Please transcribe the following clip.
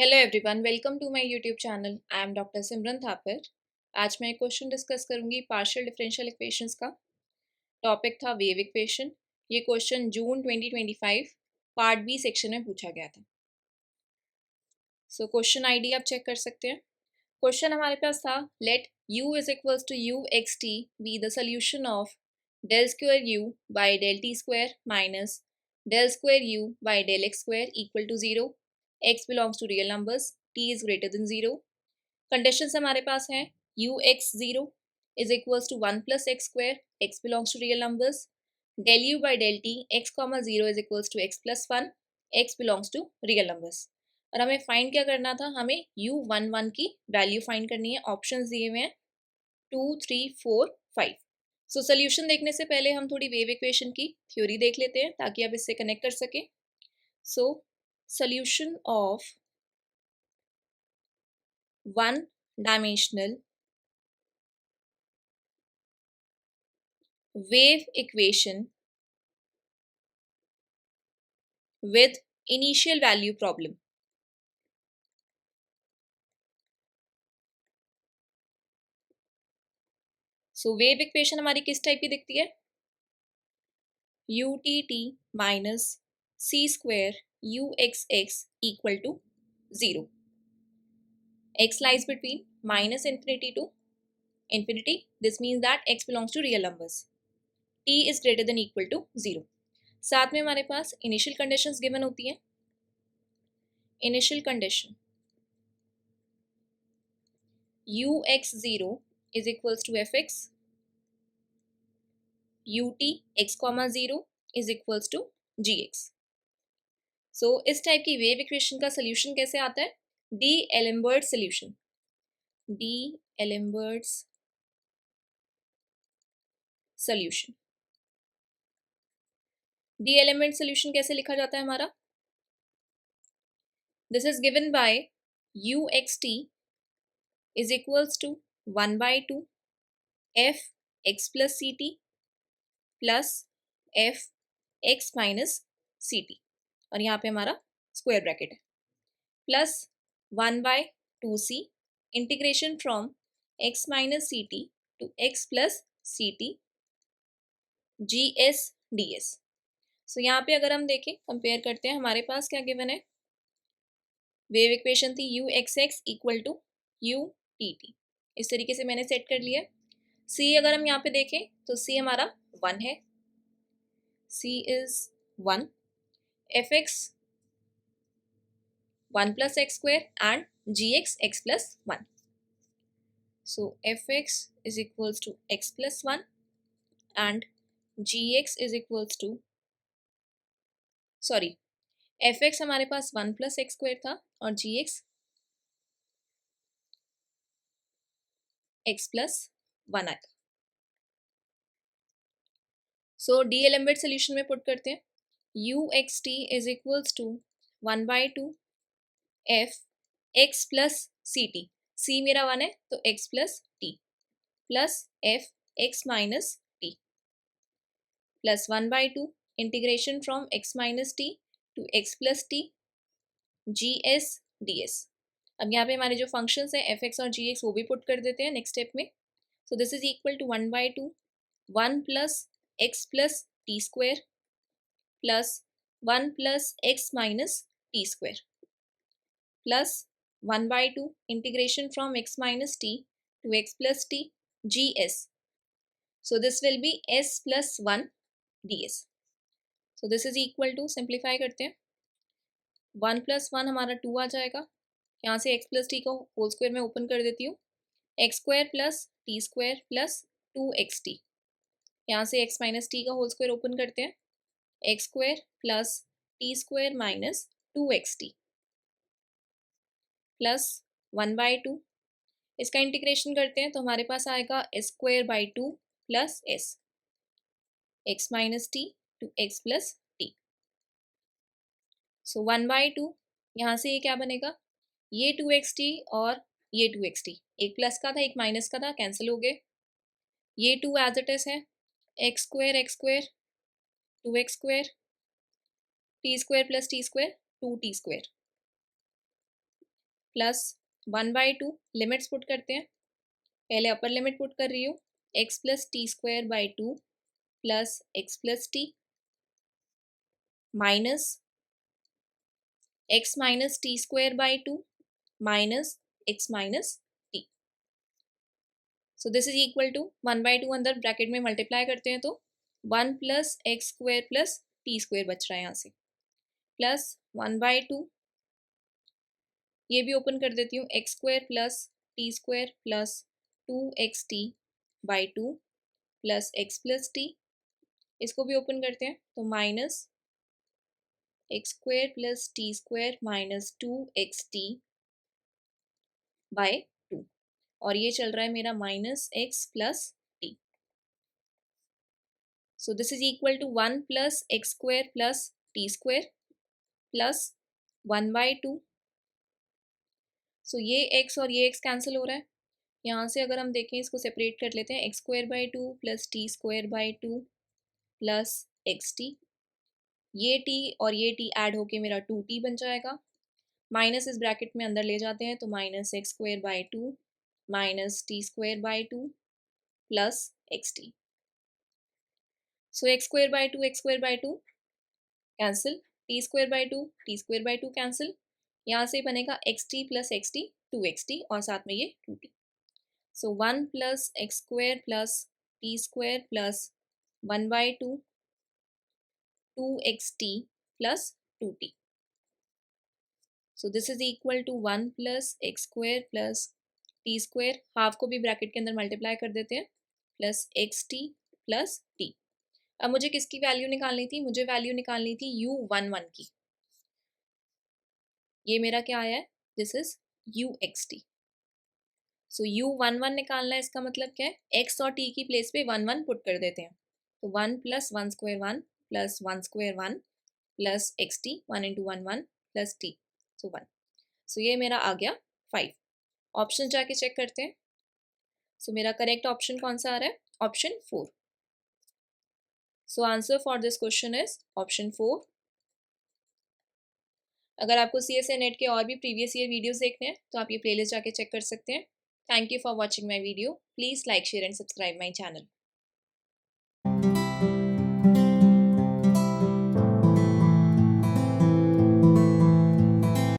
Hello everyone, welcome to my YouTube channel. I am doctor Simran Thapar. आज मैं एक question discuss करूंगी पार्शियल डिफरेंशियल इक्वेशंस का। टॉपिक था वेव इक्वेशन। ये question June 2025 part B section में पूछा गया था। सो क्वेश्चन आईडी आप चेक कर सकते हैं। क्वेश्चन हमारे पास था, let u is equals to u x t be the solution of del square u by del t square minus del square u by del x square equal to 0। x belongs to real numbers, t is greater than 0। Conditions हमारे पास हैं, u x 0 is equals to 1 plus x square, x belongs to real numbers. Del u by del T x comma 0 is equals to x plus 1, x belongs to real numbers. और हमें find क्या करना था, हमें u11 की value find करनी है। Options दिए हुए हैं 2, 3, 4, 5। सो सोल्यूशन देखने से पहले हम थोड़ी वेव इक्वेशन की थ्योरी देख लेते हैं ताकि आप इससे कनेक्ट कर सकें। So solution of one dimensional wave equation with initial value problem। So wave equation हमारी किस टाइप की दिखती है, U T T minus C square you x x equal to 0। X lies between minus infinity to infinity। This means that x belongs to real numbers. T is greater than equal to 0। साथ में हमारे पास initial conditions given होती हैं। Initial condition u x 0 is equals to f x, ut x comma 0 is equals to g x. So इस type की wave equation का solution कैसे आता है, d'Alembert solution. D'Alembert's solution. D'Alembert solution कैसे लिखा जाता है हमारा, this is given by u x t is equals to 1/2 f x plus c t plus f x minus c t, और यहाँ पे हमारा स्क्वायर ब्रैकेट है, plus 1/2c integration from x minus c t to x plus c t g s d s. So यहाँ पे अगर हम देखें, कंपेयर करते हैं, हमारे पास क्या गिवन है, वेव इक्वेशन थी you x x equal to U T T. इस तरीके से मैंने सेट कर लिया। c अगर हम यहाँ पे देखें तो c हमारा 1 है, c is 1, F x 1 plus x square and ji x x plus 1। So fx is equals to x plus 1 and gx is equals to, sorry, fx हमारे पास 1 प्लस एक्स स्क्वायर था और gx x प्लस 1 आया। सो D Alembert solution में put करते हैं, u x t is equals to 1/2 f x plus c T. c मेरा 1 है तो x plus t plus f x minus t plus 1/2 integration from x minus t to x plus t g s d S. अब यहाँ पे हमारे जो functions हैं F x और जी एक्स वो भी पुट कर देते हैं नेक्स्ट स्टेप में। So this is equal to 1/2 1 plus x plus t square plus 1 plus x minus t square plus 1/2 integration from x minus t to x plus t g s. So this will be s plus 1 d s. So this is equal to, simplify करते हैं, 1 plus 1 हमारा 2 आ जाएगा, यहाँ से x plus T को whole square में open कर देती हूँ, x square plus t square plus 2xt, यहाँ से x माइनस टी का होल स्क्वायर ओपन करते हैं, x square plus t square minus 2xt plus 1/2। इसका इंटीग्रेशन करते हैं तो हमारे पास आएगा s²/2 plus s, x minus t to x plus t. So 1/2, यहाँ से ये क्या बनेगा, ये 2xt और ये 2xt, एक प्लस का था एक माइनस का था, कैंसिल हो गए। ये 2 एज इट इज है, x square 2x square t square plus t square 2t square plus 1/2 limits put करते हैं। पहले अपर लिमिट पुट कर रही हूँ, x plus t square by two plus x plus t minus x minus t square by two minus x minus t. So this is equal to 1/2 अंदर bracket में multiply करते हैं तो 1 plus x square plus t square बच रहा है यहाँ से, प्लस 1/2 ये भी ओपन कर देती हूँ, x square plus t square plus 2xt by two plus x plus t, इसको भी ओपन करते हैं तो minus x square plus t square minus 2xt by 2, और ये चल रहा है मेरा minus x plus t. So this is equal to 1 plus x square plus t square plus 1/2। So ये एक्स और ये एक्स कैंसिल हो रहा है। यहाँ से अगर हम देखें इसको सेपरेट कर लेते हैं, x square by two plus t square by two plus x T, ये टी और ये टी ऐड होके मेरा 2t बन जाएगा। माइनस इस ब्रैकेट में अंदर ले जाते हैं तो minus x square by two minus t square by two plus x t. So x square by two cancel, t square by two cancel, यहाँ से बनेगा x t plus x t 2xt और साथ में ये 2t। So 1 plus x square plus t square plus 1/2 2xt plus 2t। So this is equal to 1 plus x square plus t square, half को भी bracket के अंदर multiply कर देते हैं, plus x t plus T. अब मुझे किसकी वैल्यू निकालनी थी? मुझे वैल्यू निकालनी थी u11 की। ये मेरा क्या आया है? This is uxt। So u11 निकालना है, इसका मतलब क्या है? x और t की प्लेस पे 1 1 पुट कर देते हैं, तो 1 plus 1 square 1 plus 1 square 1 plus x t 1 into 1 1 plus t, so 1। So ये मेरा आ गया 5। ऑप्शन जाके चेक करते हैं। सो मेरा करेक्ट ऑप्शन कौन सा आ रहा है? Option 4। So answer for this question is option 4। अगर आपको CSA नेट के और भी प्रीवियस ईयर वीडियोस देखने हैं तो आप ये प्लेलिस्ट जाके चेक कर सकते हैं। Thank you for watching my video. Please like share and subscribe my channel.